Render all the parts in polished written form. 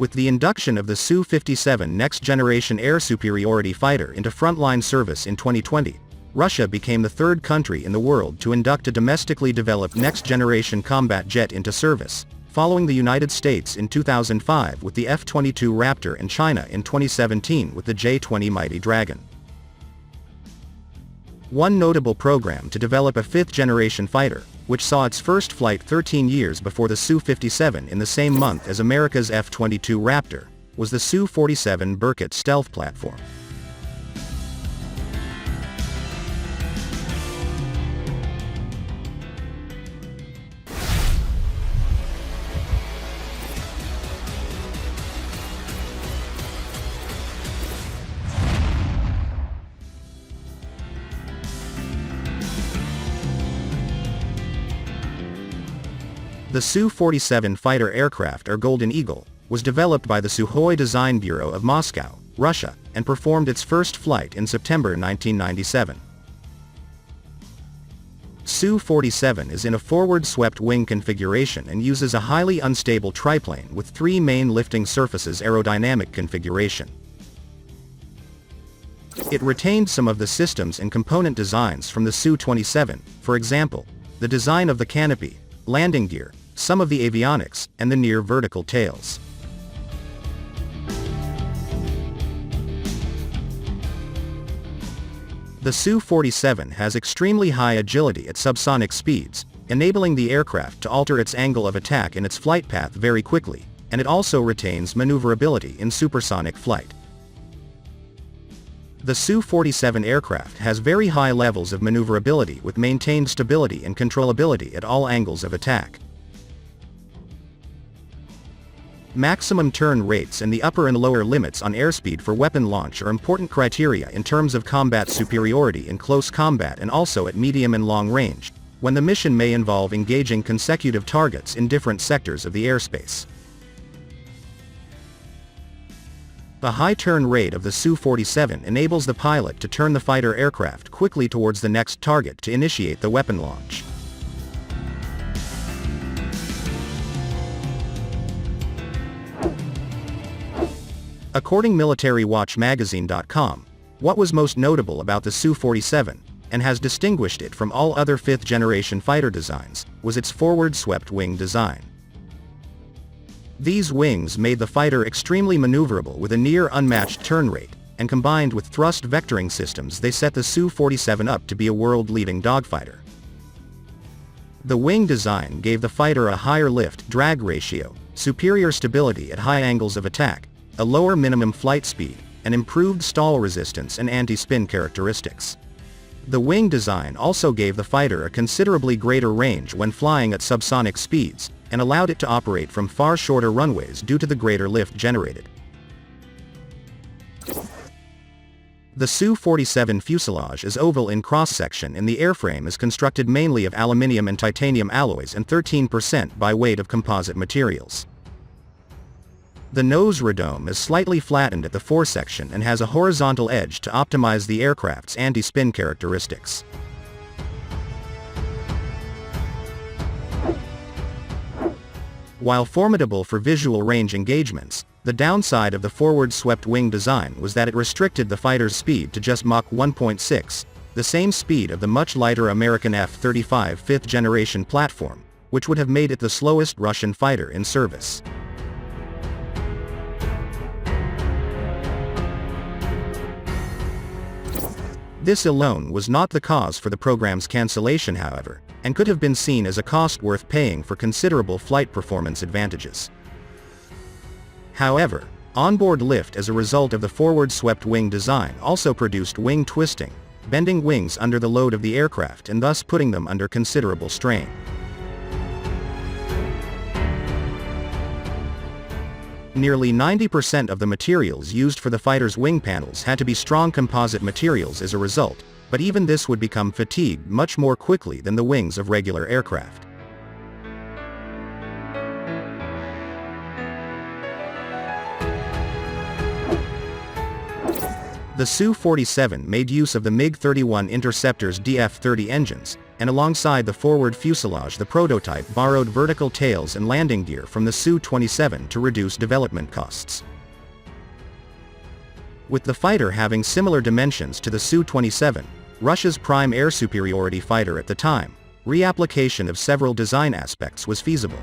With the induction of the Su-57 next-generation air superiority fighter into frontline service in 2020, Russia became the third country in the world to induct a domestically developed next-generation combat jet into service, following the United States in 2005 with the F-22 Raptor and China in 2017 with the J-20 Mighty Dragon. One notable program to develop a fifth-generation fighter, which saw its first flight 13 years before the Su-57 in the same month as America's F-22 Raptor, was the Su-47 Berkut stealth platform. The Su-47 fighter aircraft, or Golden Eagle, was developed by the Sukhoi Design Bureau of Moscow, Russia, and performed its first flight in September 1997. Su-47 is in a forward-swept wing configuration and uses a highly unstable triplane with three main lifting surfaces aerodynamic configuration. It retained some of the systems and component designs from the Su-27, for example, the design of the canopy, landing gear, some of the avionics, and the near vertical tails. The Su-47 has extremely high agility at subsonic speeds, enabling the aircraft to alter its angle of attack in its flight path very quickly, and it also retains maneuverability in supersonic flight. The Su-47 aircraft has very high levels of maneuverability with maintained stability and controllability at all angles of attack. Maximum turn rates and the upper and lower limits on airspeed for weapon launch are important criteria in terms of combat superiority in close combat and also at medium and long range, when the mission may involve engaging consecutive targets in different sectors of the airspace. The high turn rate of the Su-47 enables the pilot to turn the fighter aircraft quickly towards the next target to initiate the weapon launch. According MilitaryWatchMagazine.com, what was most notable about the Su-47, and has distinguished it from all other fifth-generation fighter designs, was its forward-swept wing design. These wings made the fighter extremely maneuverable with a near-unmatched turn rate, and combined with thrust vectoring systems they set the Su-47 up to be a world-leading dogfighter. The wing design gave the fighter a higher lift-drag ratio, superior stability at high angles of attack, a lower minimum flight speed, and improved stall resistance and anti-spin characteristics. The wing design also gave the fighter a considerably greater range when flying at subsonic speeds, and allowed it to operate from far shorter runways due to the greater lift generated. The Su-47 fuselage is oval in cross-section and the airframe is constructed mainly of aluminium and titanium alloys and 13% by weight of composite materials. The nose radome is slightly flattened at the foresection and has a horizontal edge to optimize the aircraft's anti-spin characteristics. While formidable for visual range engagements, the downside of the forward-swept wing design was that it restricted the fighter's speed to just Mach 1.6, the same speed of the much lighter American F-35 fifth-generation platform, which would have made it the slowest Russian fighter in service. This alone was not the cause for the program's cancellation, however, and could have been seen as a cost worth paying for considerable flight performance advantages. However, onboard lift as a result of the forward-swept wing design also produced wing twisting, bending wings under the load of the aircraft and thus putting them under considerable strain. Nearly 90% of the materials used for the fighter's wing panels had to be strong composite materials as a result, but even this would become fatigued much more quickly than the wings of regular aircraft. The Su-47 made use of the MiG-31 Interceptor's DF-30 engines, and alongside the forward fuselage the prototype borrowed vertical tails and landing gear from the Su-27 to reduce development costs. With the fighter having similar dimensions to the Su-27, Russia's prime air superiority fighter at the time, reapplication of several design aspects was feasible.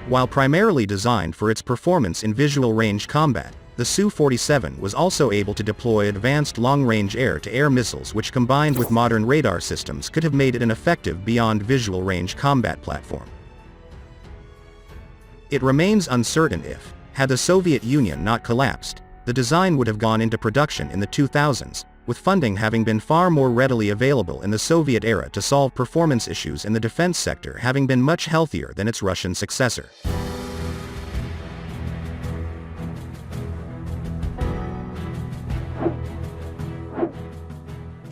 While primarily designed for its performance in visual range combat, the Su-47 was also able to deploy advanced long-range air-to-air missiles which combined with modern radar systems could have made it an effective beyond visual range combat platform. It remains uncertain if, had the Soviet Union not collapsed, the design would have gone into production in the 2000s, with funding having been far more readily available in the Soviet era to solve performance issues in the defense sector having been much healthier than its Russian successor.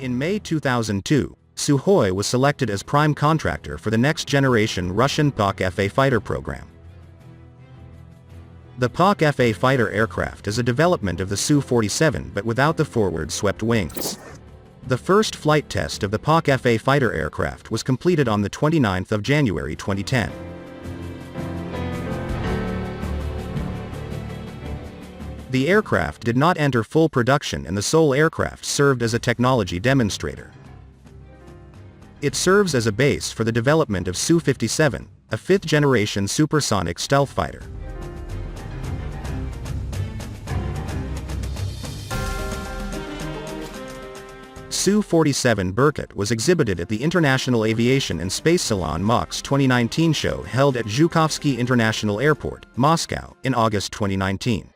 In May 2002, Sukhoi was selected as prime contractor for the next-generation Russian PAK-FA fighter program. The PAK-FA fighter aircraft is a development of the Su-47 but without the forward-swept wings. The first flight test of the PAK-FA fighter aircraft was completed on the 29th of January 2010. The aircraft did not enter full production and the sole aircraft served as a technology demonstrator. It serves as a base for the development of Su-57, a fifth-generation supersonic stealth fighter. Su-47 Berkut was exhibited at the International Aviation and Space Salon MAKS 2019 show held at Zhukovsky International Airport, Moscow, in August 2019.